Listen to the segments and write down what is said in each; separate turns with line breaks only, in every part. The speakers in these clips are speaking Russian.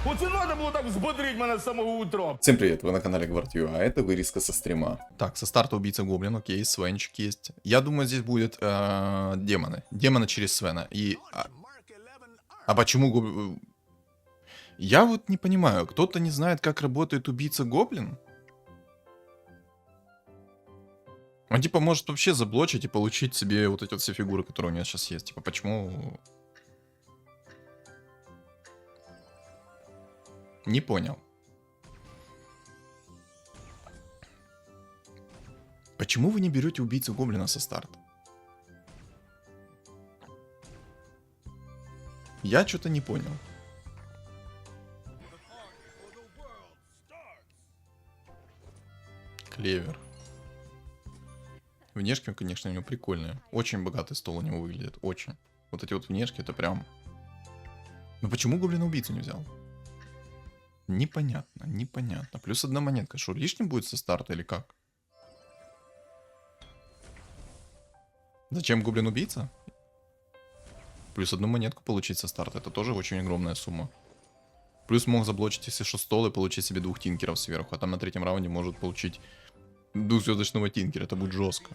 Оце надо було так взбодрить мене з самого утра.
Всем привет, вы на канале Гвардию, а это вырезка со стрима.
Так, со старта убийца гоблин, окей, Свенчик есть. Я думаю, здесь будет демоны. Демоны через Свена. И... А почему гоблин... Я вот не понимаю, кто-то не знает, как работает убийца гоблин? Он типа может вообще заблочить и получить себе вот эти вот все фигуры, которые у него сейчас есть. Типа почему... Не понял. Почему вы не берете убийцу гоблина со старта? Я что-то не понял. Клевер. Внешки, конечно, у него прикольные. Очень богатый стол у него выглядит. Очень. Вот эти вот внешки, это прям... Ну почему гоблина-убийцу не взял? Непонятно, непонятно. Плюс одна монетка. Что, лишним будет со старта или как? Зачем гоблин-убийца? Плюс одну монетку получить со старта. Это тоже очень огромная сумма. Плюс мог заблочить, если что, стол и получить себе 2 тинкеров сверху. А там на 3-м раунде может получить 2-звездочного тинкера. Это будет жестко.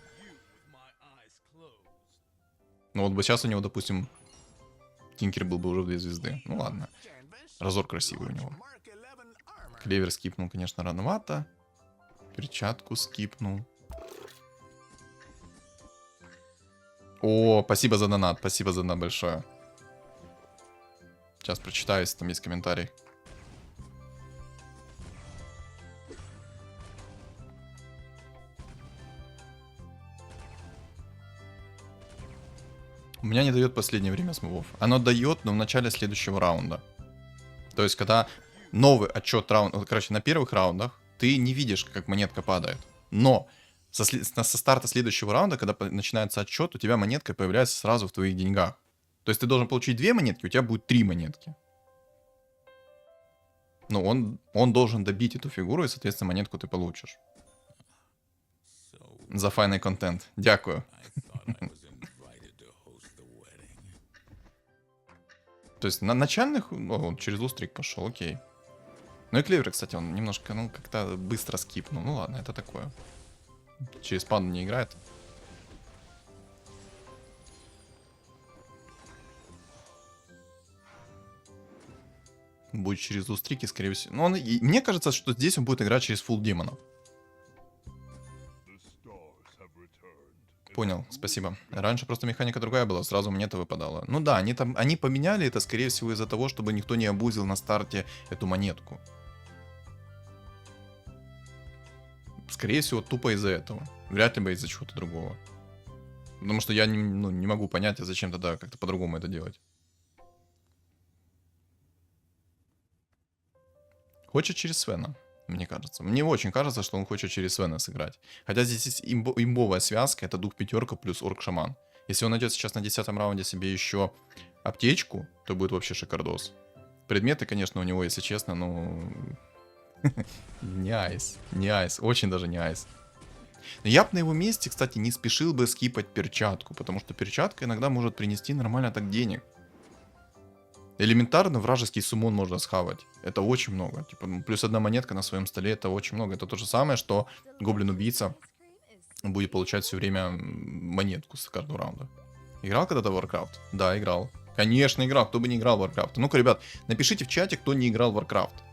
Ну вот бы сейчас у него, допустим, тинкер был бы уже в 2 звезды. Ну ладно. Разор красивый у него. Клевер скипнул, конечно, рановато. Перчатку скипнул. О, спасибо за донат, спасибо за донат большое. Сейчас прочитаю, если там есть комментарий. У меня не дает последнее время смывов. Оно дает, но в начале следующего раунда. То есть, когда новый отчет раунда, короче, на первых раундах ты не видишь, как монетка падает. Но со старта следующего раунда, когда начинается отчет, у тебя монетка появляется сразу в твоих деньгах. То есть ты должен получить 2 монетки, у тебя будет 3 монетки. Ну, он должен добить эту фигуру, и, соответственно, монетку ты получишь. За файный контент. Дякую. То есть на начальных... О, он через лустрик пошел, окей. Ну и Клевер, кстати, он немножко, ну, как-то быстро скипнул. Ну ладно, это такое. Через панду не играет. Будет через лустрики, скорее всего. Но мне кажется, что здесь он будет играть через фулл демонов. Понял, спасибо. Раньше просто механика другая была, сразу монета выпадала. Ну да, они поменяли это, скорее всего, из-за того, чтобы никто не абузил на старте эту монетку. Скорее всего, тупо из-за этого. Вряд ли бы из-за чего-то другого. Потому что я не могу понять, а зачем тогда как-то по-другому это делать. Хочет через Свена, мне кажется. Мне очень кажется, что он хочет через Свена сыграть. Хотя здесь есть имбовая связка, это дух пятерка плюс орк-шаман. Если он найдет сейчас на 10-м раунде себе еще аптечку, то будет вообще шикардос. Предметы, конечно, у него, если честно, ну... Не айс, не айс, очень даже не айс. Но я бы на его месте, кстати, не спешил бы скипать перчатку, потому что перчатка иногда может принести нормально так денег. Элементарно вражеский суммон можно схавать. Это очень много. Типа, плюс 1 монетка на своем столе, это очень много. Это то же самое, что гоблин-убийца будет получать все время монетку с каждого раунда. Играл когда-то в Warcraft? Да, играл. Конечно, играл. Кто бы не играл в Warcraft? Ну-ка, ребят, напишите в чате, кто не играл в Warcraft.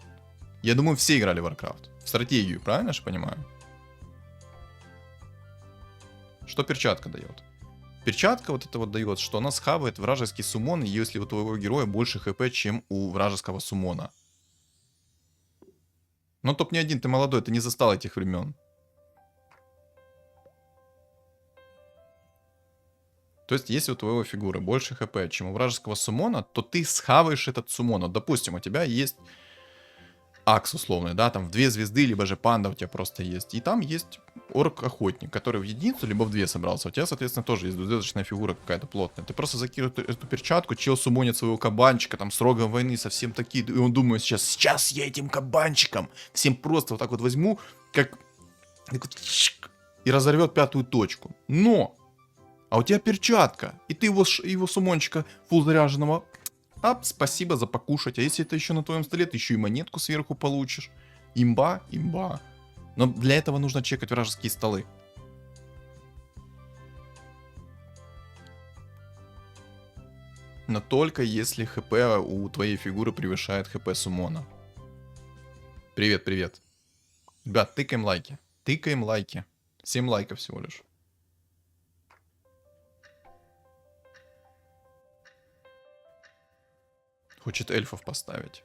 Я думаю, все играли в Warcraft. В стратегию, правильно же понимаю? Что перчатка дает? Перчатка вот это вот дает, что она схавает вражеский суммон, если у твоего героя больше хп, чем у вражеского суммона. Но топ не один, ты молодой, ты не застал этих времен. То есть, если у твоего фигуры больше хп, чем у вражеского суммона, то ты схаваешь этот суммон. Вот, допустим, у тебя есть Акс условный, да, там в 2 звезды, либо же панда у тебя просто есть. И там есть орк-охотник, который в единицу, либо в 2 собрался. У тебя, соответственно, тоже есть двузвездочная фигура какая-то плотная. Ты просто закидываешь эту перчатку, чел сумонит своего кабанчика, там, с рогом войны, совсем такие. И он думает, сейчас я этим кабанчиком всем просто вот так вот возьму, как вот, и разорвет 5-ю точку. Но! А у тебя перчатка, и ты его сумончика фулл заряженного Ап, спасибо за покушать. А если это еще на твоем столе, ты еще и монетку сверху получишь. Имба, имба. Но для этого нужно чекать вражеские столы. Но только если хп у твоей фигуры превышает хп суммона. Привет, привет. Ребят, тыкаем лайки. Тыкаем лайки. 7 лайков всего лишь. Хочет эльфов поставить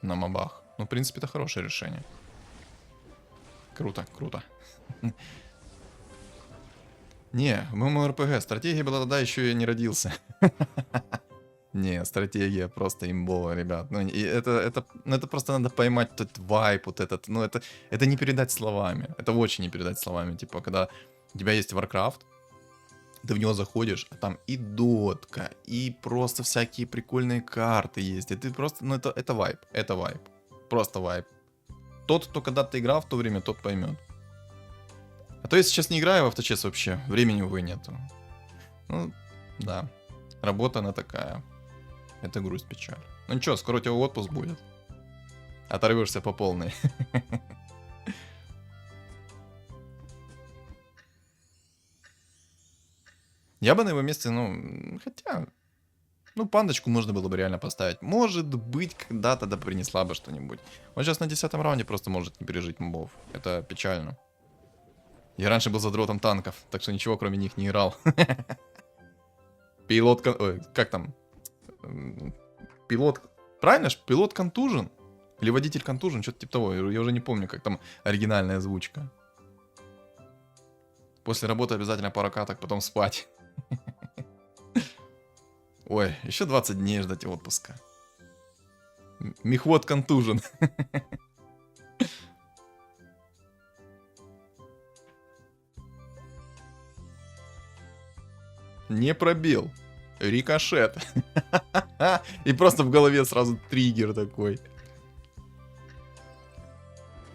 на мобах. Ну, в принципе, это хорошее решение. Круто, круто. Не, в ММО-РПГ стратегия была тогда, еще и не родился. Не, стратегия просто имбовая, ребят. Ну, и это просто надо поймать этот вайп, вот этот. Ну, это не передать словами. Это очень не передать словами. Типа, когда у тебя есть Warcraft, ты в него заходишь, а там и дотка, и просто всякие прикольные карты есть. И ты просто, ну, это вайп, это вайп. Просто вайп. Тот, кто когда-то играл в то время, тот поймет. А то я сейчас не играю в авточес вообще, времени, увы, нету. Ну, да. Работа она такая. Это грусть, печаль. Ну ничего, скоро у тебя отпуск будет. Оторвешься по полной. Я бы на его месте, ну, хотя... Ну, пандочку можно было бы реально поставить. Может быть, когда-то да принесла бы что-нибудь. Он сейчас на 10-м раунде просто может не пережить мобов. Это печально. Я раньше был задротом танков, так что ничего кроме них не играл. Пилот... Ой, как там? Пилот... Правильно ж? Пилот контужен? Или водитель контужен? Что-то типа того. Я уже не помню, как там оригинальная озвучка. После работы обязательно пара каток, потом спать. Ой, еще 20 дней ждать отпуска. Мехвод контужен. Не пробил. Рикошет. И просто в голове сразу триггер такой.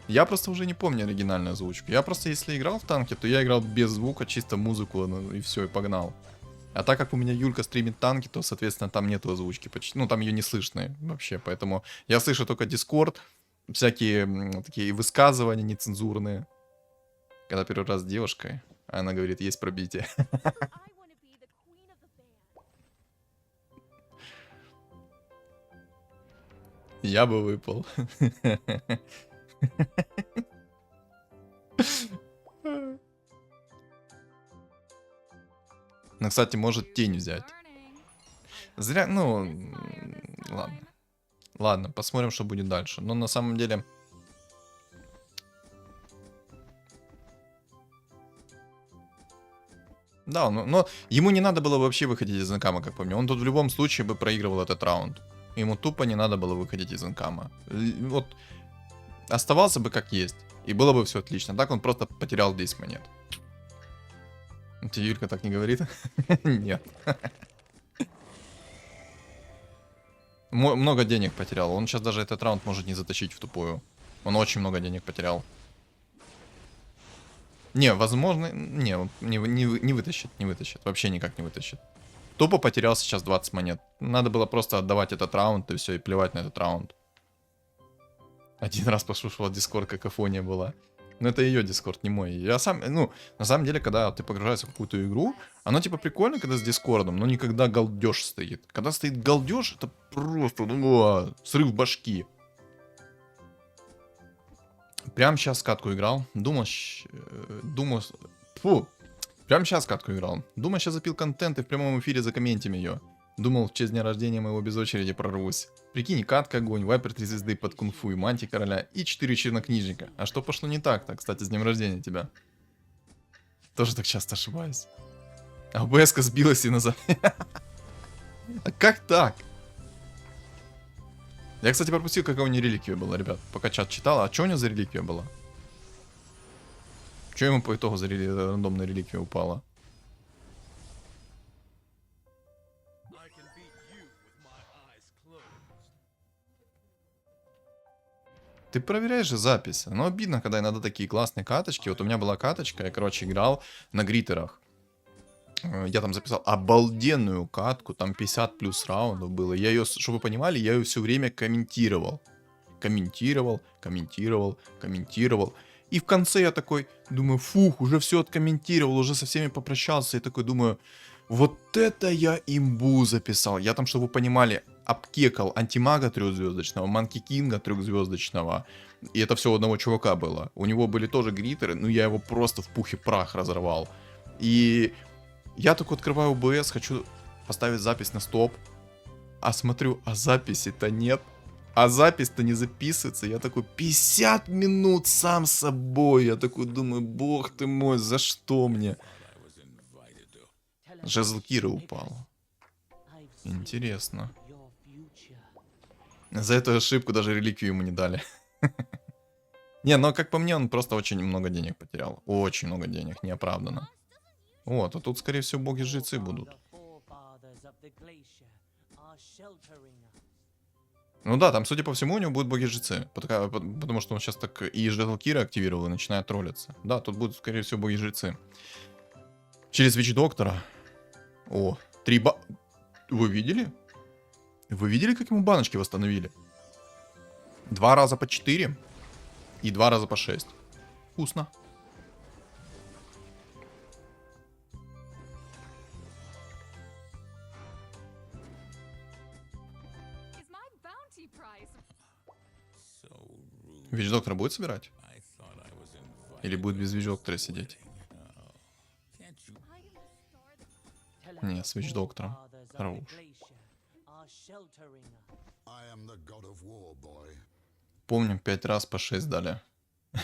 Я просто уже не помню оригинальную озвучку. Я просто, если играл в танки, то я играл без звука, чисто музыку, ну, и все, и погнал. А так как у меня Юлька стримит танки, то, соответственно, там нету озвучки почти. Ну, там ее не слышно вообще, поэтому я слышу только Дискорд, всякие такие высказывания нецензурные. Когда первый раз с девушкой, она говорит, есть пробитие. Я бы выпал. Ну, кстати, может тень взять. Зря, ну, ладно. Ладно, посмотрим, что будет дальше. Но на самом деле... Да, но ему не надо было вообще выходить из инкама, как по мне. Он тут в любом случае бы проигрывал этот раунд. Ему тупо не надо было выходить из инкама. Вот оставался бы как есть, и было бы все отлично. Так он просто потерял 10 монет. Тебе Юлька так не говорит? Нет. Много денег потерял. Он сейчас даже этот раунд может не затащить в тупую. Он очень много денег потерял. Не, возможно... Не, он не вытащит, не вытащит. Вообще никак не вытащит. Тупо потерял сейчас 20 монет. Надо было просто отдавать этот раунд и все, и плевать на этот раунд. Один раз послушала Дискорд, какофония была. Но это ее Дискорд, не мой. Я сам, ну, на самом деле, когда ты погружаешься в какую-то игру, оно типа прикольно, когда с Дискордом, но никогда галдеж стоит. Когда стоит галдеж, это просто, ну, срыв башки. Прям сейчас катку играл. Думал, фу. Прям сейчас катку играл. Думал, сейчас запил контент и в прямом эфире закомментим ее. Думал, в честь дня рождения моего без очереди прорвусь. Прикинь, катка, огонь, вайпер 3 звезды под кунг-фу и мантии короля и 4 чернокнижника. А что пошло не так-то, кстати, с днем рождения тебя? Тоже так часто ошибаюсь. А ОБС-ка сбилась и назад. А как так? Я, кстати, пропустил, какая у нее реликвия была, ребят. Пока чат читал, а что у нее за реликвия была? Что ему по итогу за рандомная реликвия упала? Ты проверяешь же запись. Но обидно, когда иногда такие классные каточки. Вот у меня была каточка, я, короче, играл на гритерах. Я там записал обалденную катку, там 50 плюс раундов было. Я ее, чтобы вы понимали, я ее все время комментировал. Комментировал. И в конце я такой, думаю, фух, уже все откомментировал, уже со всеми попрощался. И такой думаю, вот это я имбу записал. Я там, чтобы вы понимали, обкекал антимага 3-звездочного, Манки Кинга 3-звездочного. И это все у одного чувака было. У него были тоже гритеры, но я его просто в пух и прах разорвал. И я только открываю OBS, хочу поставить запись на стоп. А смотрю, а записи-то нет. А запись-то не записывается. Я такой, 50 минут сам с собой. Я такой думаю, бог ты мой, за что мне? Жезл Киры упал. Интересно. За эту ошибку даже реликвию ему не дали. Не, но как по мне, он просто очень много денег потерял. Очень много денег, неоправданно. Вот, а тут, скорее всего, боги-жрецы будут. Ну да, там, судя по всему, у него будут боги-жрецы. Потому что он сейчас так и Жезл Кира активировал и начинает троллиться. Да, тут будут, скорее всего, боги-жрецы. Через Вич-доктора. О, 3 ба... Вы видели? Вы видели, как ему баночки восстановили? 2 раза по 4 и 2 раза по 6. Вкусно. Вич-доктора будет собирать? Или будет без Вич-доктора сидеть? Не, с Вич-доктором. Хорош. Помню, 5 раз по 6 дали.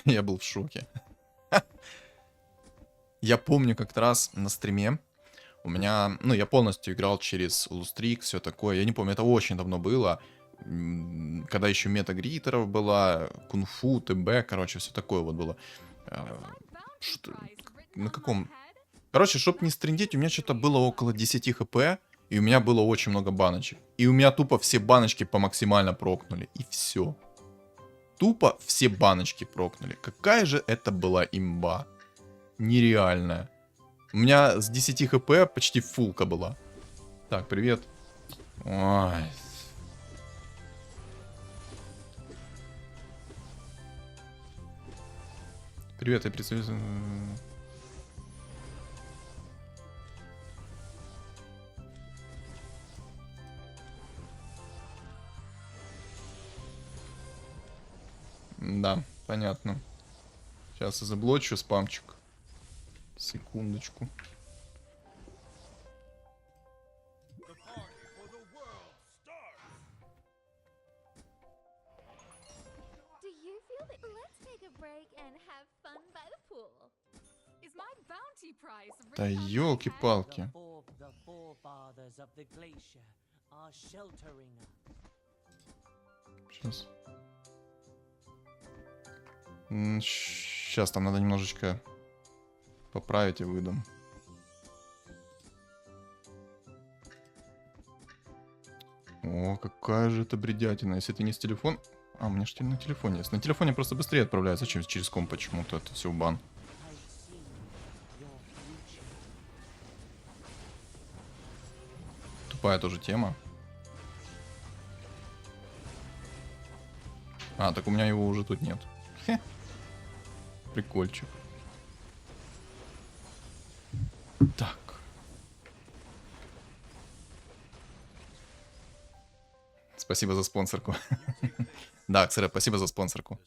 Я был в шоке. Я помню как-то раз на стриме у меня, ну, я полностью играл через Лустрик, все такое. Я не помню, это очень давно было. Когда еще мета гритеров была, кунг-фу, ТБ, короче, все такое вот было. На каком... Короче, чтобы не стрендеть, у меня что-то было около 10 хп, и у меня было очень много баночек. И у меня тупо все баночки по максимально прокнули, и все. Тупо все баночки прокнули. Какая же это была имба. Нереальная. У меня с 10 хп почти фулка была. Так, привет. Ой. Привет, я представитель... Да, понятно. Сейчас я заблочу спамчик. Секундочку. Да елки-палки. Сейчас. Сейчас там надо немножечко поправить и выдам. О, какая же это бредятина. Если это не с телефона... А, у меня же на телефоне есть. На телефоне просто быстрее отправляется, чем через комп почему-то. Это все в бан. Тупая тоже тема. А, так у меня его уже тут нет. Хе. Прикольчик. Так. Спасибо за спонсорку. Да, Ксера, спасибо за спонсорку.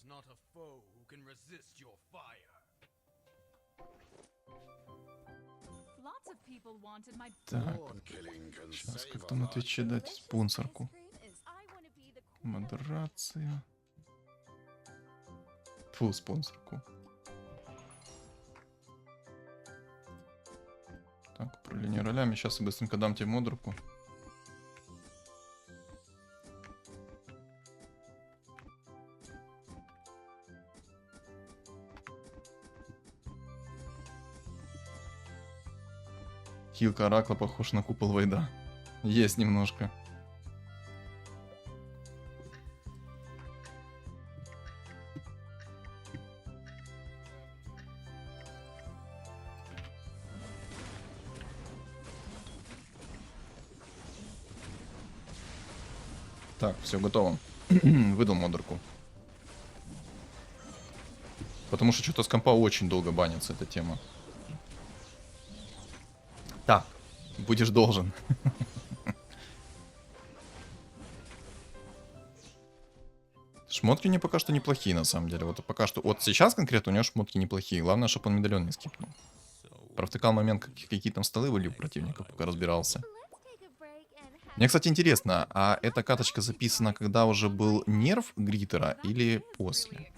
Так. Сейчас как там на Твиче дать спонсорку? Модерация. Фу, спонсорку. Так, управление ролями. Сейчас я быстренько дам тебе модерку. Хилка Оракла похож на купол Вейда. Есть немножко. Так, все готово. Выдал модерку. Потому что что-то с компа очень долго банится эта тема. Так, будешь должен. Шмотки не пока что неплохие, на самом деле. Вот пока что... Вот сейчас конкретно у него шмотки неплохие. Главное, чтобы он медальон не скипнул. Провтыкал момент, какие там столы были у противников, пока разбирался. Мне, кстати, интересно, а эта каточка записана, когда уже был нерв Гриттера или после?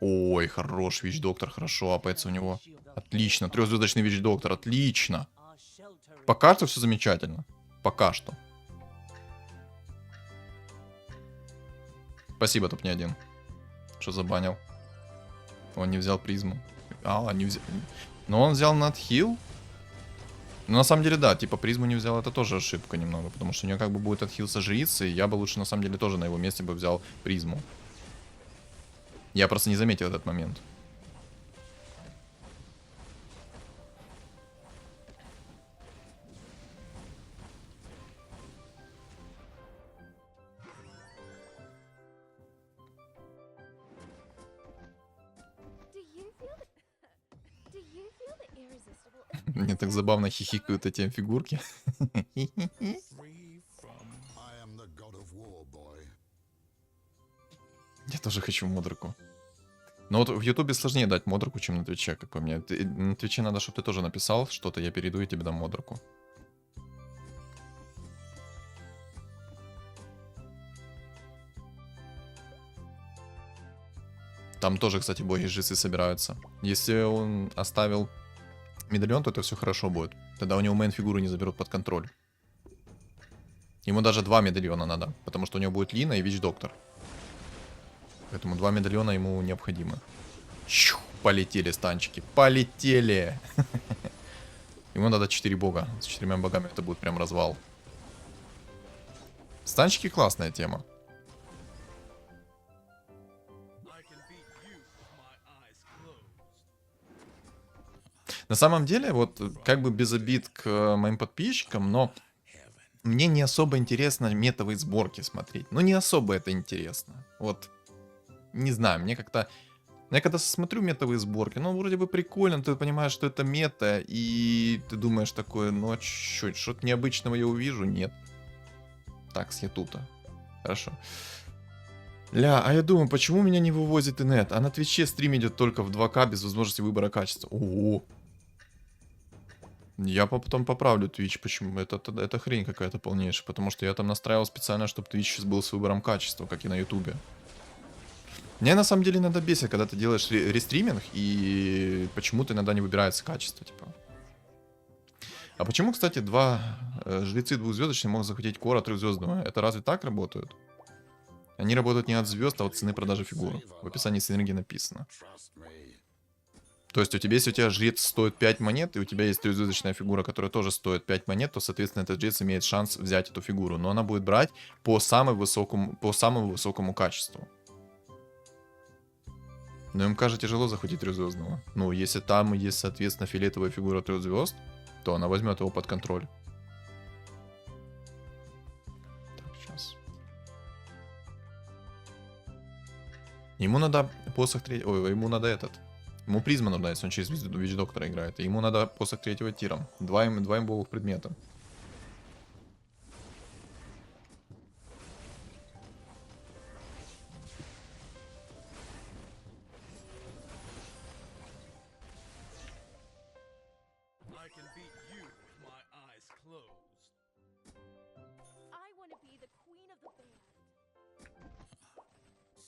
Ой, хорош, Вич-доктор, хорошо апается у него. Отлично, трехзвездочный Вич-доктор, отлично. Пока что все замечательно. Пока что. Спасибо, топ-1. Что забанил? Он не взял призму. Не взял. Но он взял надхил. Ну, на самом деле, да, типа призму не взял, это тоже ошибка немного. Потому что у него как бы будет отхил со жрицы. И я бы лучше, на самом деле, тоже на его месте бы взял призму. Я просто не заметил этот момент. Мне так забавно хихикают эти фигурки. Я тоже хочу модерку. Но вот в Ютубе сложнее дать модерку, чем на Твиче, как по мне. На Твиче надо, чтобы ты тоже написал что-то, я перейду и тебе дам модерку. Там тоже, кстати, боги жрецы собираются. Если он оставил медальон, то это все хорошо будет. Тогда у него мейн-фигуру не заберут под контроль. Ему даже 2 медальона надо, потому что у него будет Лина и Вич-доктор. Поэтому 2 медальона ему необходимы. Чух, полетели станчики, полетели! Ему надо 4 бога. С 4 богами это будет прям развал. Станчики классная тема. На самом деле, вот как бы без обид к моим подписчикам, но мне не особо интересно метовые сборки смотреть. Ну, не особо это интересно. Вот, не знаю, мне как-то... Я когда смотрю метовые сборки, ну, вроде бы прикольно, ты понимаешь, что это мета, и ты думаешь такое, ну, а что-то необычного я увижу? Нет. Так, с Ятута. Хорошо. Ля, а я думаю, почему меня не вывозит инет? А на Твиче стрим идет только в 2К без возможности выбора качества. Ого. Я потом поправлю Twitch, почему? Это хрень какая-то полнейшая, потому что я там настраивал специально, чтобы Twitch был с выбором качества, как и на Ютубе. Мне на самом деле иногда бесит, когда ты делаешь рестриминг, и почему-то иногда не выбирается качество, типа. А почему, кстати, жрецы двухзвездочные могут захватить кора трехзвездного? Это разве так работают? Они работают не от звезд, а от цены продажи фигуры. В описании синергии написано. То есть если у тебя жрец стоит 5 монет, и у тебя есть трехзвездочная фигура, которая тоже стоит 5 монет, то, соответственно, этот жрец имеет шанс взять эту фигуру. Но она будет брать по самому высокому качеству. Но МК же тяжело захватить трехзвездного. Ну, если там есть, соответственно, фиолетовая фигура 3 звезд, то она возьмет его под контроль. Так, сейчас. Ему надо посох третьего... Ой, ему надо этот... Ему призма нужна, если он через Вич-доктора играет. И ему надо посох 3-го тира. 2 имбовых предмета.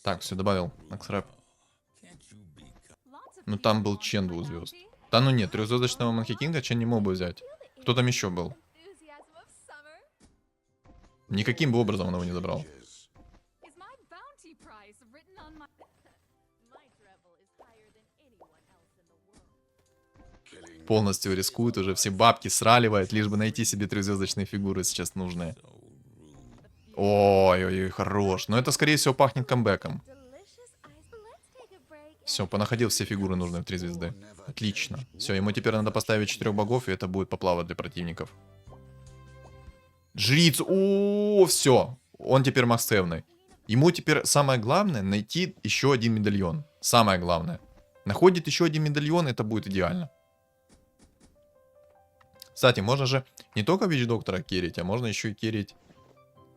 Так, все, добавил. Максрэп. Ну там был Чен 2 звезд. Да ну нет, трехзвездочного Манхи Кинга Чен не мог бы взять. Кто там еще был? Никаким бы образом он его не забрал. Полностью рискует, уже все бабки сраливает, лишь бы найти себе трехзвездочные фигуры сейчас нужные. Ой-ой-ой, хорош. Но это, скорее всего, пахнет камбэком. Все, понаходил все фигуры нужные в 3 звезды. Отлично. Все, ему теперь надо поставить 4 богов, и это будет поплава для противников. Жрицу. О, все. Он теперь максевный. Ему теперь самое главное найти еще один медальон. Самое главное. Находит еще один медальон, это будет идеально. Кстати, можно же не только Вич-доктора керить, а можно еще и керить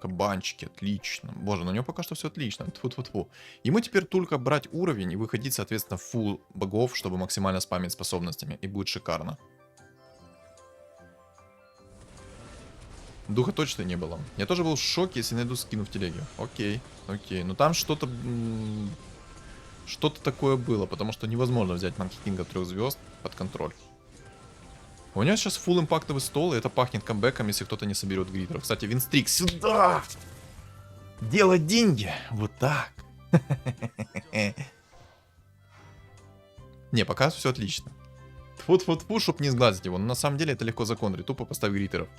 кабанчики. Отлично. Боже, ну у него пока что все отлично. Тьфу-тьфу-тьфу. Ему теперь только брать уровень и выходить, соответственно, в фулл богов, чтобы максимально спамить способностями. И будет шикарно. Духа точно не было. Я тоже был в шоке, если найду скину в телеге. Окей, окей. Но там что-то... Что-то такое было, потому что невозможно взять Манки Кинга 3 звезд под контроль. У него сейчас фулл импактовый стол, и это пахнет камбэком, если кто-то не соберет гритеров. Кстати, Винстрик сюда! Делать деньги! Вот так! Не, пока все отлично. Тьфу-тьфу-тьфу, чтоб не сглазить его. Но на самом деле это легко законтрить. Тупо поставь гритеров.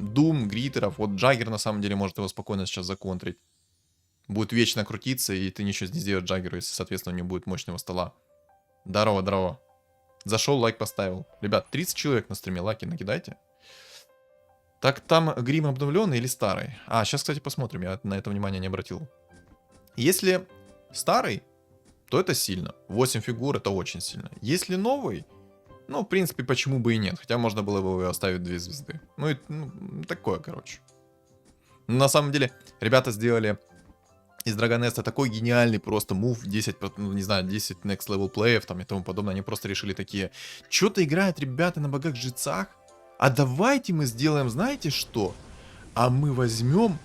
Дум, гритеров. Вот Джаггер на самом деле может его спокойно сейчас законтрить. Будет вечно крутиться, и ты ничего не сделаешь Джаггеру, если, соответственно, у него будет мощного стола. Здорово, здорово. Зашел, лайк поставил. Ребят, 30 человек на стриме, лайки накидайте. Так там грим обновленный или старый? А, сейчас, кстати, посмотрим, я на это внимание не обратил. Если старый, то это сильно. 8 фигур это очень сильно. Если новый, ну, в принципе, почему бы и нет. Хотя можно было бы оставить 2 звезды. Ну, и такое, короче. На самом деле, ребята сделали из Драгонеста такой гениальный просто мув, 10, ну, не знаю, 10 next level плеев там и тому подобное. Они просто решили такие, что-то играют ребята на богах-жрецах, а давайте мы сделаем, знаете что? А мы возьмем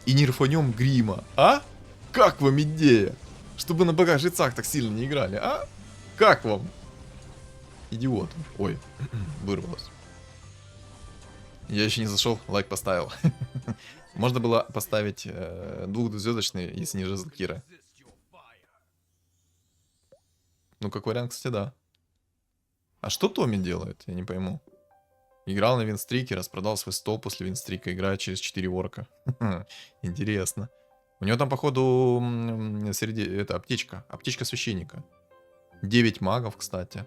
и нерфанем грима, а? Как вам идея? Чтобы на богах-жрецах так сильно не играли, а? Как вам? Идиот. Ой, вырвалось. Я еще не зашел, лайк поставил. Можно было поставить 2-звездочный, если не жезл Кира. Ну, как вариант, кстати, да. А что Томми делает? Я не пойму. Играл на винстрике, распродал свой стол после винстрика, играет через 4 орка. Интересно. У него там, походу, среди... Это аптечка. Аптечка священника. 9 магов, кстати.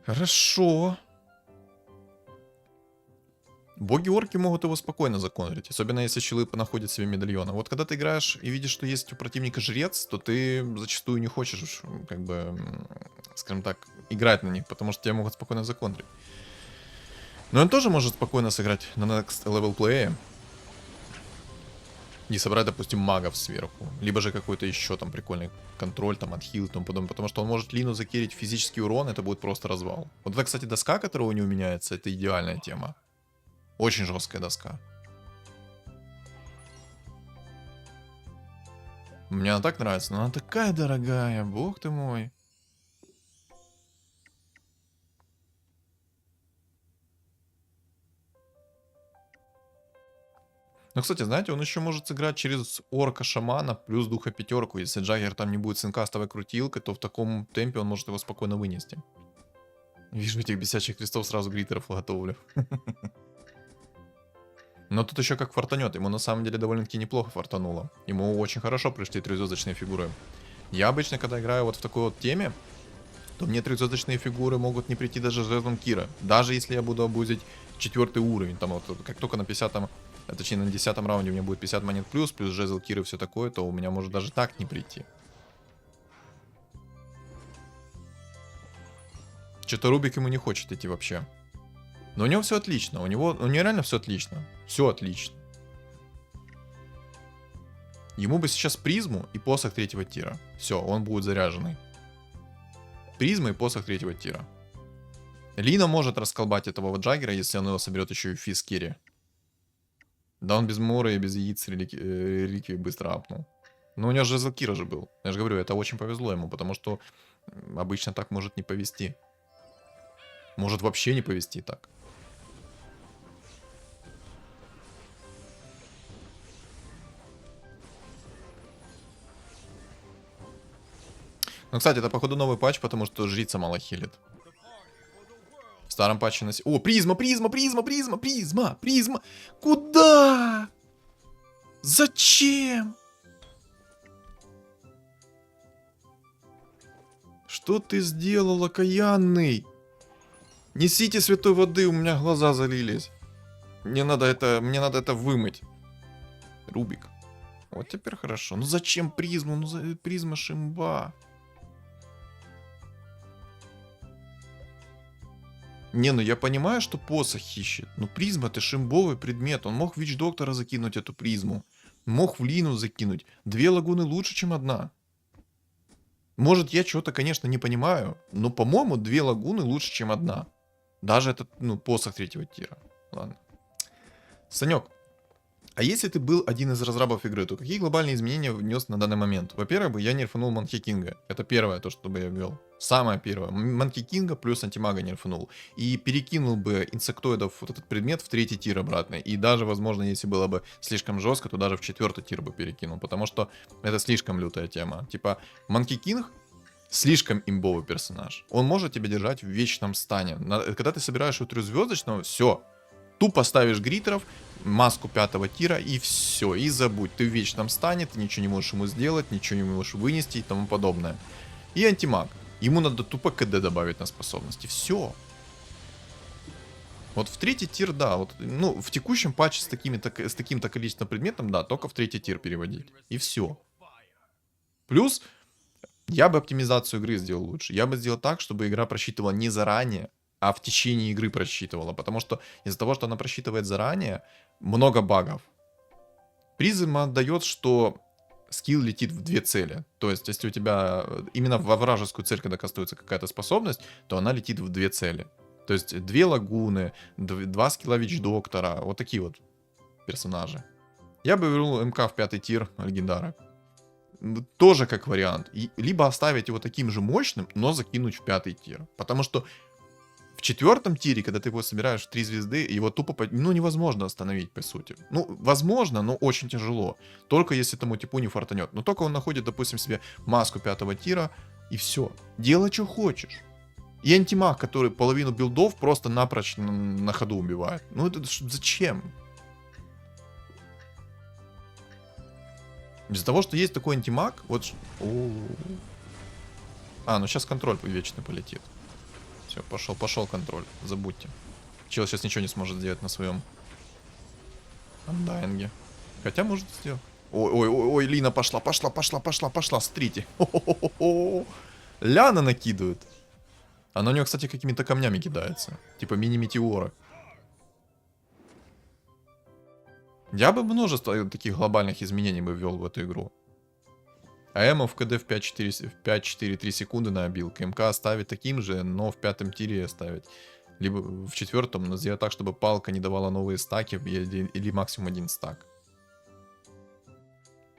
Хорошо. Боги-орки могут его спокойно законтрить, особенно если щелы находят себе медальона. Вот когда ты играешь и видишь, что есть у противника жрец, то ты зачастую не хочешь, как бы, скажем так, играть на них, потому что тебя могут спокойно законтрить. Но он тоже может спокойно сыграть на next level play и собрать, допустим, магов сверху. Либо же какой-то еще там прикольный контроль, там, отхил и тому подобное. Потому что он может Лину закерить физический урон, это будет просто развал. Вот это, кстати, доска, которая у него меняется, это идеальная тема. Очень жесткая доска. Мне она так нравится, но она такая дорогая, бог ты мой. Ну, кстати, знаете, он еще может сыграть через орка-шамана плюс духа-5. Если Джаггер там не будет с инкастовой крутилкой, то в таком темпе он может его спокойно вынести. Вижу этих бесячих крестов, сразу гритеров готовлю. Но тут еще как фартанет. Ему на самом деле довольно-таки неплохо фартануло. Ему очень хорошо пришли 3-звездочные фигуры. Я обычно, когда играю вот в такой вот теме, то мне 3-звездочные фигуры могут не прийти даже с жезлом Кира. Даже если я буду абузить 4 уровень. Там вот, как только на 50-м, точнее на 10-м раунде у меня будет 50 монет плюс жезл Кира и все такое, то у меня может даже так не прийти. Что-то Рубик ему не хочет идти вообще. Но у него все отлично. У него реально все отлично. Все отлично. Ему бы сейчас призму и посох 3-го тира. Все, он будет заряженный. Призма и посох 3-го тира. Лина может расколбать этого вот Джаггера, если он его соберет еще и в физкире. Да он без мора и без яиц реликвии быстро апнул. Но у него же жезл Кира же был. Я же говорю, это очень повезло ему, потому что обычно так может не повезти. Может вообще не повезти так. Ну, кстати, это, походу, новый патч, потому что жрица мало хилит. В старом патче на... О, призма, призма, призма, призма, призма, призма. Куда? Зачем? Что ты сделал, окаянный? Несите святой воды, у меня глаза залились. Мне надо это вымыть. Рубик. Вот теперь хорошо. Ну зачем призму? Ну призма шимба. Не, ну я понимаю, что посох ищет. Но призма это шимбовый предмет. Он мог в Вич-доктора закинуть эту призму. Мог в Лину закинуть. 2 лагуны лучше, чем 1. Может, я чего-то, конечно, не понимаю. Но, по-моему, 2 лагуны лучше, чем 1. Даже этот, ну, посох 3-го тира. Ладно. Санек, а если ты был один из разрабов игры, то какие глобальные изменения внес на данный момент? Во-первых, я нерфанул Манки Кинга. Это первое, то, что бы я ввел. Самое первое. Манки Кинга плюс антимага нерфанул. И перекинул бы инсектоидов вот этот предмет в 3-й тир обратно. И даже, возможно, если было бы слишком жестко, то даже в 4-й тир бы перекинул. Потому что это слишком лютая тема. Типа, Манки Кинг слишком имбовый персонаж. Он может тебя держать в вечном стане. Когда ты собираешь у 3-звездочного, все. Тупо ставишь гритеров, маску 5-го тира и все, и забудь. Ты в вечном стане, ты ничего не можешь ему сделать, ничего не можешь вынести и тому подобное. И антимаг. Ему надо тупо КД добавить на способности. Все. Вот в 3-й тир, да, вот, ну, в текущем патче с таким-то количеством предметов, да, только в 3-й тир переводить. И все. Плюс, я бы оптимизацию игры сделал лучше. Я бы сделал так, чтобы игра просчитывала не заранее, а в течение игры просчитывала. Потому что из-за того, что она просчитывает заранее, много багов. Призм отдает, что скилл летит в 2 цели. То есть, если у тебя именно во вражескую цель, когда кастуется какая-то способность, то она летит в 2 цели. То есть, 2 лагуны, 2 скилла Вич-доктора, вот такие вот персонажи. Я бы вернул МК в 5-й тир легендара. Тоже как вариант. Либо оставить его таким же мощным, но закинуть в 5-й тир. Потому что в 4-м тире, когда ты его собираешь в 3 звезды, его тупо, ну, невозможно остановить, по сути. Ну, возможно, но очень тяжело. Только если тому типу не фартанет. Но только он находит, допустим, себе маску 5-го тира, и все. Делай, что хочешь. И антимаг, который половину билдов просто напрочь на ходу убивает. Ну, это зачем? Из-за того, что есть такой антимаг, вот... А, ну сейчас контроль вечный полетит. Все, пошел контроль, забудьте. Чел сейчас ничего не сможет сделать на своем андайнге. Хотя может сделать. Ой, Лина пошла, смотрите. Ляна накидывает. Она у нее, кстати, какими-то камнями кидается. Типа мини-метеоры. Я бы множество таких глобальных изменений бы ввел в эту игру. АМ в КД в 5-4-3 секунды набил. КМК оставить таким же, но в 5-м тире оставить. Либо в 4-м, но сделать так, чтобы палка не давала новые стаки или максимум 1 стак.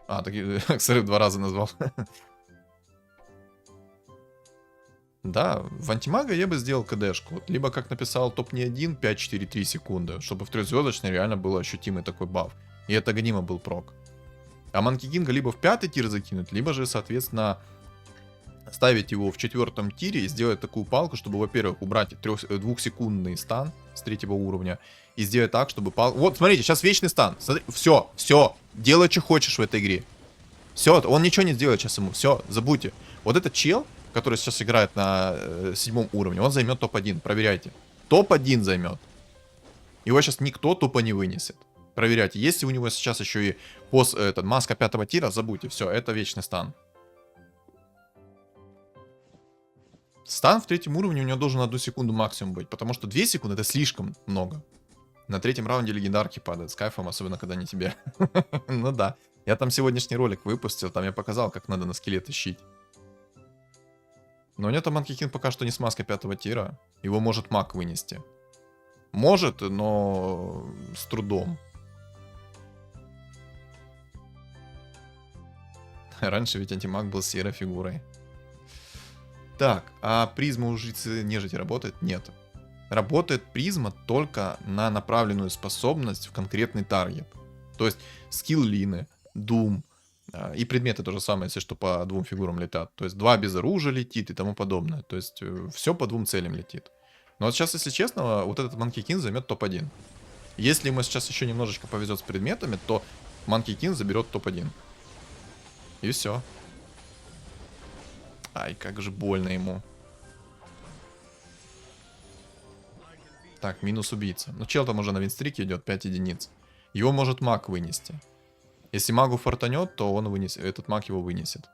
А, так Срыв 2 раза назвал. Да, в антимага я бы сделал КДшку. Либо, как написал топ не 1, 5-4-3 секунды, чтобы в 3-звездочной реально был ощутимый такой баф. И это гонимо был прок. А Манки Кинга либо в 5-й тир закинуть, либо же, соответственно, ставить его в 4-м тире и сделать такую палку, чтобы, во-первых, убрать 2-секундный стан с 3-го уровня и сделать так, чтобы палка... Вот, смотрите, сейчас вечный стан. Смотри, все, делай, что хочешь в этой игре. Все, он ничего не сделает сейчас ему, все, забудьте. Вот этот чел, который сейчас играет на 7-м уровне, он займет топ-1, проверяйте. Топ-1 займет. Его сейчас никто тупо не вынесет. Проверяйте. Если у него сейчас еще и маска 5-го тира, забудьте. Все, это вечный стан. Стан в 3-м уровне у него должен 1 секунду максимум быть. Потому что 2 секунды это слишком много. На 3-м раунде легендарки падают с кайфом, особенно когда не тебе. Ну да. Я там сегодняшний ролик выпустил, там я показал, как надо на скелет ищить. Но у него там Манки Кинг пока что не с маской 5-го тира. Его может маг вынести. Может, но с трудом. Раньше ведь антимаг был серой фигурой. Так, а призма у жрицы нежити работает? Нет. Работает призма только на направленную способность в конкретный таргет. То есть скилл Лины, Doom и предметы то же самое, если что, по 2 фигурам летят. То есть 2 без оружия летит и тому подобное. То есть все по 2 целям летит. Но вот сейчас, если честно, вот этот Манки Кинг займет топ-1. Если ему сейчас еще немножечко повезет с предметами, то Манки Кинг заберет топ-1. И все. Ай, как же больно ему. Так, минус убийца. Ну, чел там уже на винстрике идет, 5 единиц. Его может маг вынести. Если магу фартанет, то он вынесет, этот маг его вынесет.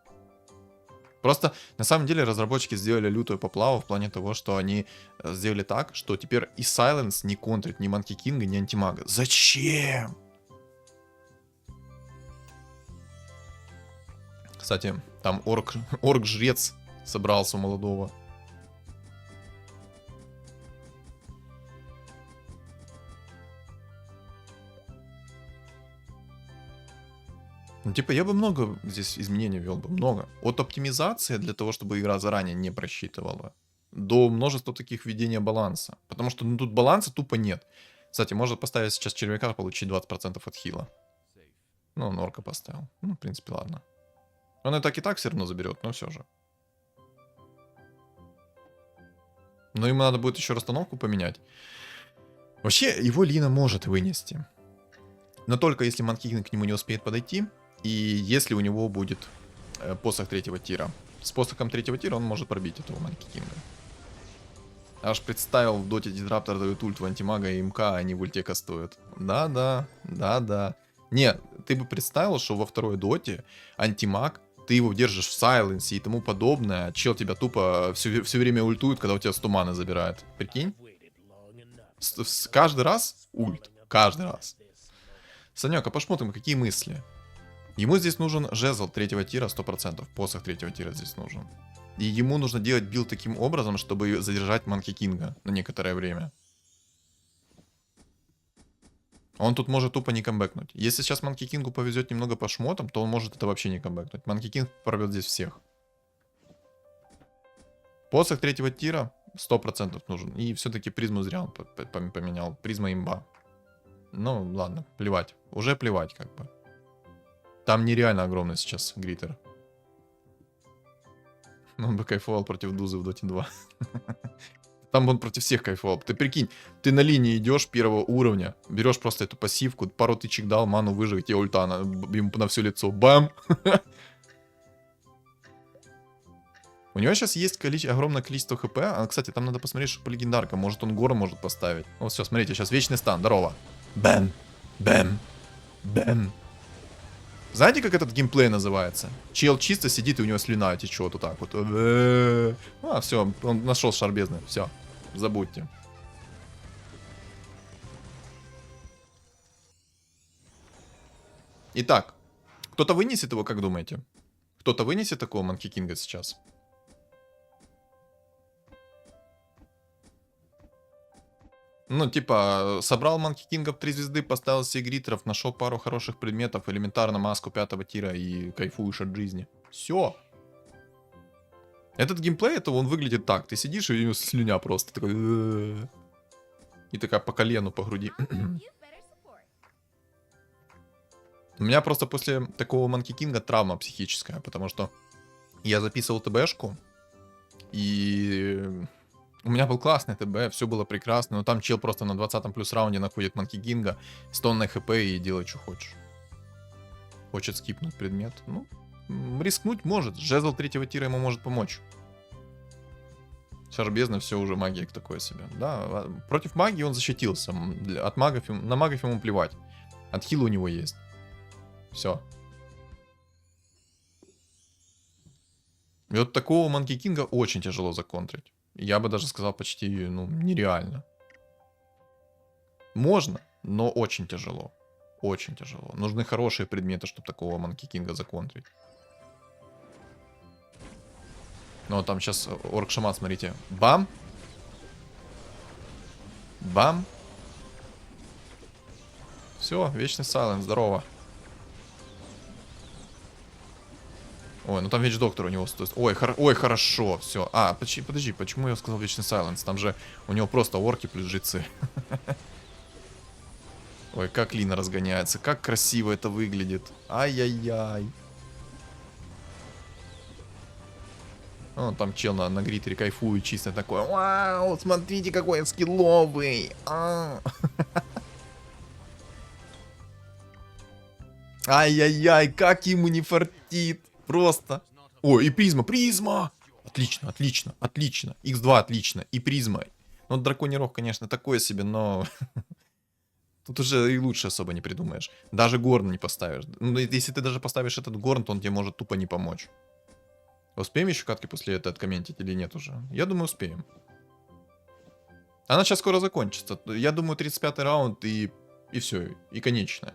Просто, на самом деле, разработчики сделали лютую поплаву в плане того, что они сделали так, что теперь и Silence не контрит ни Манки Кинга, ни антимага. Зачем? Кстати, там орк-жрец собрался у молодого. Ну, типа, я бы много здесь изменений ввел бы, много. От оптимизации для того, чтобы игра заранее не просчитывала, до множества таких введения баланса. Потому что ну, тут баланса тупо нет. Кстати, можно поставить сейчас червяка, получить 20% от хила. Ну, норка поставил. Ну, в принципе, ладно. Он и так все равно заберет, но все же. Но ему надо будет еще расстановку поменять. Вообще, его Лина может вынести. Но только если Манки Кинг к нему не успеет подойти. И если у него будет посох 3-го тира. С посохом 3-го тира он может пробить этого Манки Кинга. Аж представил, в доте Дизраптор дают ульт в антимага и МК, а они в ульте кастуют. Да-да. Нет, ты бы представил, что во второй доте антимаг, ты его держишь в сайленсе и тому подобное, чел тебя тупо все время ультует, когда у тебя 100 маны забирает. Прикинь? Каждый раз ульт. Каждый раз. Санек, а посмотрим, какие мысли. Ему здесь нужен жезл 3-го тира 100%. Посох 3-го тира здесь нужен. И ему нужно делать билд таким образом, чтобы задержать Манки Кинга на некоторое время. Он тут может тупо не камбэкнуть. Если сейчас Манки Кингу повезет немного по шмотам, то он может это вообще не камбэкнуть. Манки Кинг порвет здесь всех. Посох 3-го тира 100% нужен. И все-таки призму зря он поменял. Призма имба. Ну, ладно, плевать. Уже плевать, как бы. Там нереально огромный сейчас гриттер. Он бы кайфовал против Дузы в Доте 2. Там он против всех кайфовал. Ты прикинь, ты на линии идешь первого уровня, берешь просто эту пассивку, пару тычек дал, ману выжил, тебе ульта ему на все лицо. Бам! У него сейчас есть огромное количество хп. А, кстати, там надо посмотреть, что по легендаркам. Может, он гору может поставить. Вот все, смотрите, сейчас вечный стан. Здорово. Бэм. Бэм. Бэм. Знаете, как этот геймплей называется? Чел чисто сидит, и у него слюна течет вот так вот. А, все, он нашел шар бездны. Все, забудьте. Итак, кто-то вынесет его, как думаете? Кто-то вынесет такого Манки Кинга сейчас? Ну, типа, собрал Манки Кинга в 3 звезды, поставил себе гриттеров, нашел пару хороших предметов, элементарно маску 5-го тира и кайфуешь от жизни. Все. Этот геймплей, это он выглядит так. Ты сидишь, и у него слюня просто такой... И такая по колену, по груди. У меня просто после такого Манки Кинга травма психическая, потому что я записывал ТБшку, и... У меня был классный ТБ, все было прекрасно, но там чел просто на 20 плюс раунде находит Манки Кинга с тонной хп и делай, что хочешь. Хочет скипнуть предмет. Ну, рискнуть может. Жезл 3-го тира ему может помочь. Шар бездны, все уже магия такое себе. Да, против магии он защитился. От магов, на магов ему плевать. От хила у него есть. Все. И вот такого Манки Кинга очень тяжело законтрить. Я бы даже сказал, почти, ну, нереально. Можно, но очень тяжело. Очень тяжело. Нужны хорошие предметы, чтобы такого Манки Кинга законтрить. Ну, там сейчас орк-шаман, смотрите. Бам! Бам! Все, вечный сайленс, здорово. Ой, ну там Вич-доктор у него стоит. Ой, хорошо, все. А, подожди, почему я сказал вечный сайленс? Там же у него просто орки плюс жрецы. Ой, как Лина разгоняется, как красиво это выглядит. Ай-яй-яй. Ну, там чел на гриттере кайфует чисто такой. Вау, смотрите, какой он скилловый. Ай-яй-яй, как ему не фартит. Просто. Ой, и призма. Отлично. X2 отлично. И призма. Ну, драконий рог, конечно, такое себе, но... Тут уже и лучше особо не придумаешь. Даже горн не поставишь. Ну, если ты даже поставишь этот горн, то он тебе может тупо не помочь. Успеем еще катки после этого откомментить или нет уже? Я думаю, успеем. Она сейчас скоро закончится. Я думаю, 35-й раунд и все, и конечно.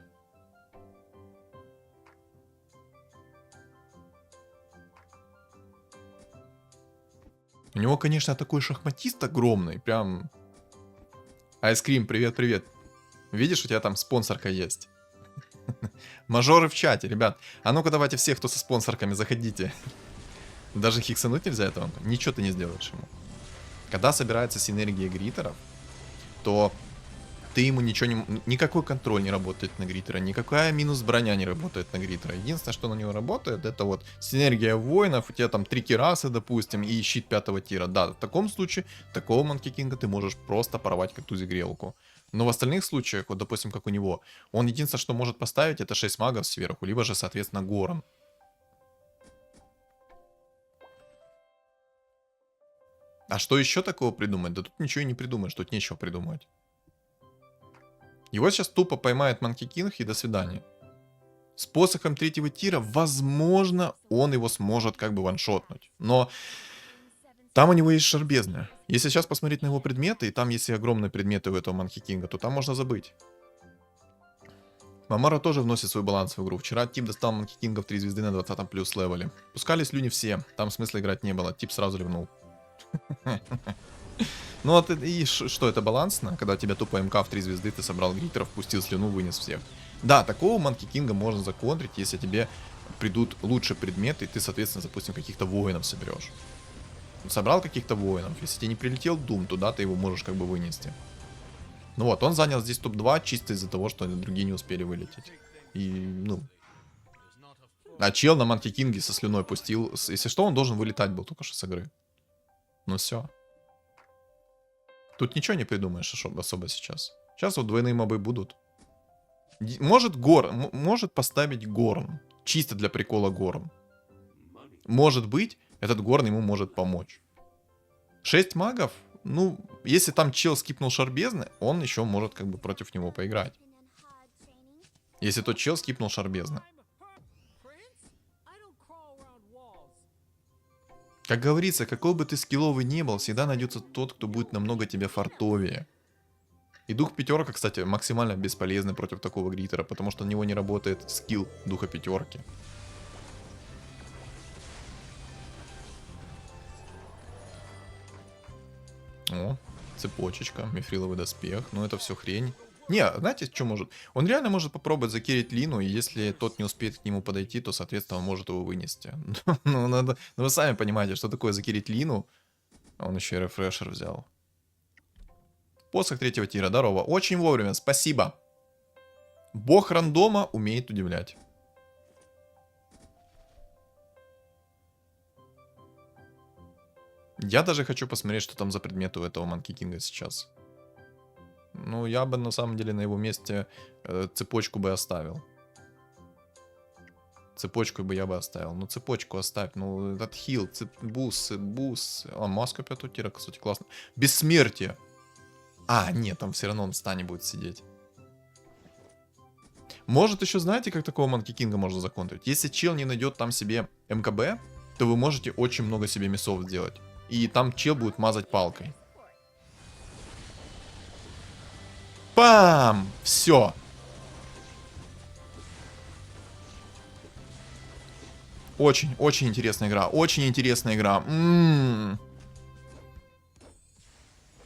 У него, конечно, такой шахматист огромный, прям... Айскрим, привет-привет. Видишь, у тебя там спонсорка есть. Мажоры в чате, ребят. А ну-ка давайте всех, кто со спонсорками, заходите. Даже хиксануть нельзя этого. Ничего ты не сделаешь ему. Когда собирается синергия гритеров, то ты ему ничего не... Никакой контроль не работает на гритера, никакая минус броня не работает на гритера. Единственное, что на него работает, это вот синергия воинов, у тебя там 3 кирасы, допустим, и щит 5-го тира. Да, в таком случае, такого Манки Кинга ты можешь просто порвать как тузи-грелку. Но в остальных случаях, вот допустим, как у него, он единственное, что может поставить, это 6 магов сверху, либо же, соответственно, Горон. А что еще такого придумать? Да тут ничего и не придумаешь, тут нечего придумать. Его сейчас тупо поймает Манки Кинг и до свидания. С посохом 3-го тира, возможно, он его сможет как бы ваншотнуть. Но там у него есть шарбезная. Если сейчас посмотреть на его предметы, и там есть и огромные предметы у этого Манки Кинга, то там можно забыть. Мамара тоже вносит свой баланс в игру. Вчера Тип достал Манки Кинга в 3 звезды на 20 плюс левеле. Пускали слюни все, там смысла играть не было. Тип сразу ревнул. Ну вот и что, это балансно? Когда у тебя тупо МК в 3 звезды, ты собрал гритеров, пустил слюну, вынес всех. Да, такого Манки Кинга можно законтрить, если тебе придут лучше предметы, и ты, соответственно, допустим, каких-то воинов соберешь. Собрал каких-то воинов. Если тебе не прилетел Дум, то да, ты его можешь как бы вынести. Ну вот, он занял здесь топ-2 чисто из-за того, что другие не успели вылететь. И, ну... А чел на Манки Кинге со слюной пустил. Если что, он должен вылетать был только что с игры. Ну все. Тут ничего не придумаешь особо сейчас. Сейчас вот двойные мобы будут. Может может поставить Горн. Чисто для прикола Горн. Может быть, этот Горн ему может помочь. 6 магов? Ну, если там чел скипнул шарбезны, он еще может как бы против него поиграть. Если тот чел скипнул шарбезны. Как говорится, какой бы ты скилловый не был, всегда найдется тот, кто будет намного тебя фартовее. И дух пятерка, кстати, максимально бесполезный против такого гритера, потому что на него не работает скилл духа пятерки. О, цепочечка, мифриловый доспех, ну это все хрень. Не, знаете, что может? Он реально может попробовать закерить Лину, и если тот не успеет к нему подойти, то, соответственно, он может его вынести. Ну, надо... Ну, вы сами понимаете, что такое закерить Лину. Он еще и рефрешер взял. Посох 3-го тира, здорово. Очень вовремя, спасибо. Бог рандома умеет удивлять. Я даже хочу посмотреть, что там за предметы у этого Манки Кинга сейчас. Ну, я бы на самом деле на его месте цепочку бы оставил. Цепочку бы я бы оставил. Ну, цепочку оставь. Ну, этот хил, бус. А, маска 5-го тира, кстати, классно. Бессмертие. А, нет, там все равно он в стане будет сидеть. Может, еще знаете, как такого Манки Кинга можно законтрить? Если чел не найдет там себе МКБ, то вы можете очень много себе мясов сделать. И там чел будет мазать палкой. Пам! Все. Очень интересная игра. Очень интересная игра.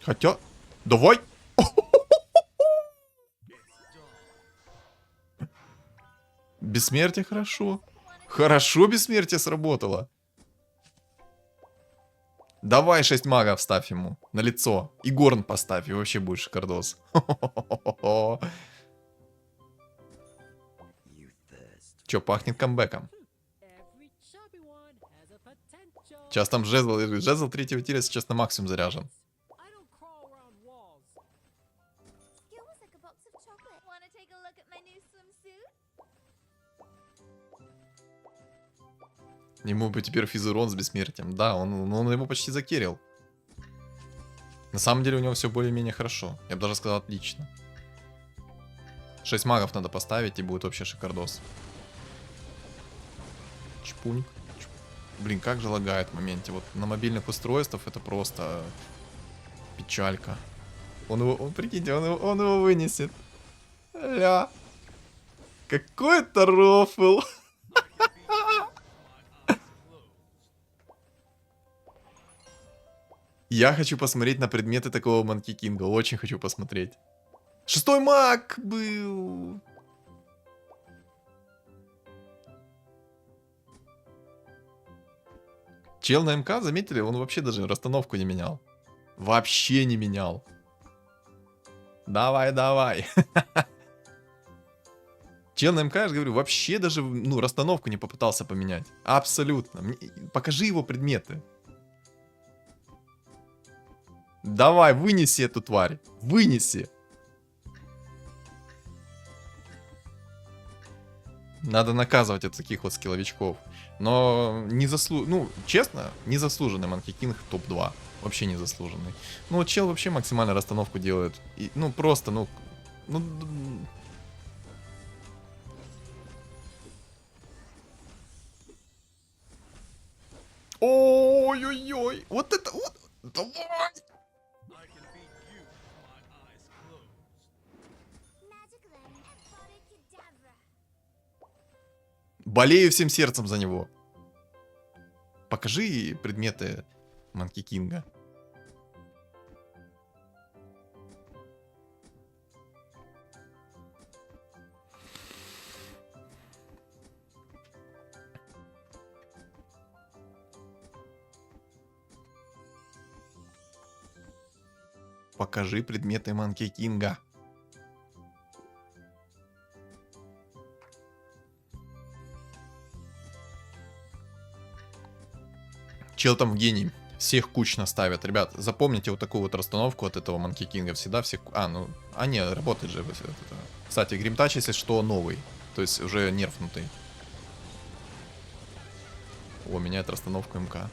Хотя... Давай! Бессмертие хорошо. Хорошо бессмертие сработало. Давай 6 магов ставь ему на лицо. И Горн поставь, и вообще будет шикардос. Че, пахнет камбэком. Сейчас там жезл лежит. Жезл 3-го тира сейчас на максимум заряжен. Ему бы теперь физурон с бессмертием. Да, он его почти закерил. На самом деле у него все более-менее хорошо. Я бы даже сказал отлично. 6 магов надо поставить, и будет вообще шикардос. Чпуньк. Блин, как же лагает в моменте. Вот на мобильных устройствах это просто печалька. Прикиньте, он его вынесет. Ля. Какой это рофл. Я хочу посмотреть на предметы такого Манки Кинга. Очень хочу посмотреть. 6-й маг был. Чел на МК, заметили, он вообще даже расстановку не менял. Вообще не менял. Давай, давай. Чел на МК, я же говорю, вообще даже, ну, расстановку не попытался поменять. Абсолютно. Покажи его предметы. Давай, вынеси эту тварь. Вынеси. Надо наказывать от таких вот скилловичков. Но ну, честно, незаслуженный Манки Кинг топ-2. Вообще незаслуженный. Ну, чел вообще максимально расстановку делает. И, ну, просто, ну... Ой-ой-ой. Вот это вот. Давай. Болею всем сердцем за него. Покажи предметы Манки Кинга. Покажи предметы Манки Кинга. Чел там гений. Всех кучно ставят. Ребят, запомните вот такую вот расстановку от этого Манки Кинга. Всегда всех... не, работает же. Кстати, Гримтач, если что, новый. То есть уже нерфнутый. О, меняет расстановку МК.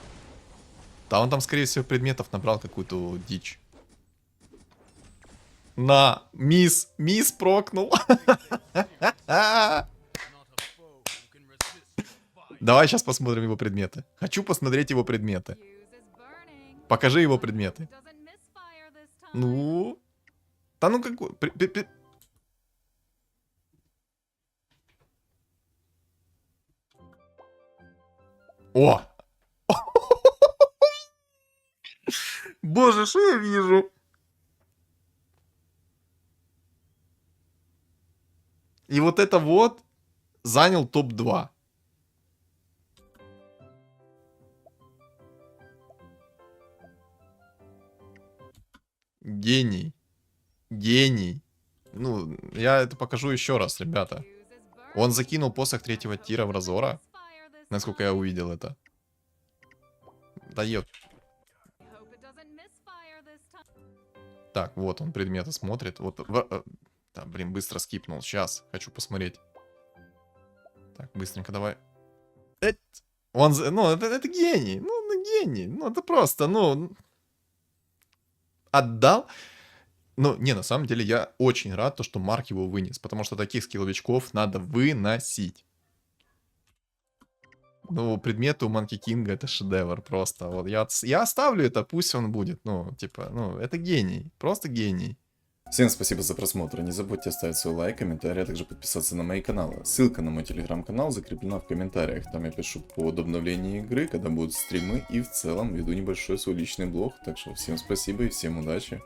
Да, он там, скорее всего, предметов набрал какую-то дичь. На, мисс прокнул. Давай сейчас посмотрим его предметы. Хочу посмотреть его предметы. Покажи его предметы. Ну? Да ну какой... О! Боже, что я вижу? И вот это вот занял топ-2. Гений. Гений. Ну, я это покажу еще раз, ребята. Он закинул посох 3-го тира в Разора. Насколько я увидел это. Да ёп. Так, вот он предметы смотрит. Вот. Да, блин, быстро скипнул. Сейчас, хочу посмотреть. Так, быстренько давай. Он, ну, это гений. Ну, гений. Ну, это просто, ну... Отдал. Ну, не, на самом деле, я очень рад, то, что Марк его вынес. Потому что таких скилловичков надо выносить. Ну, предметы у Манки Кинга это шедевр просто. Вот я оставлю это, пусть он будет. Ну, типа, ну, это гений. Просто гений.
Всем спасибо за просмотр. Не забудьте оставить свой лайк, комментарий, а также подписаться на мои каналы. Ссылка на мой телеграм-канал закреплена в комментариях. Там я пишу по поводу обновления игры, когда будут стримы, и в целом веду небольшой свой личный блог. Так что всем спасибо и всем удачи.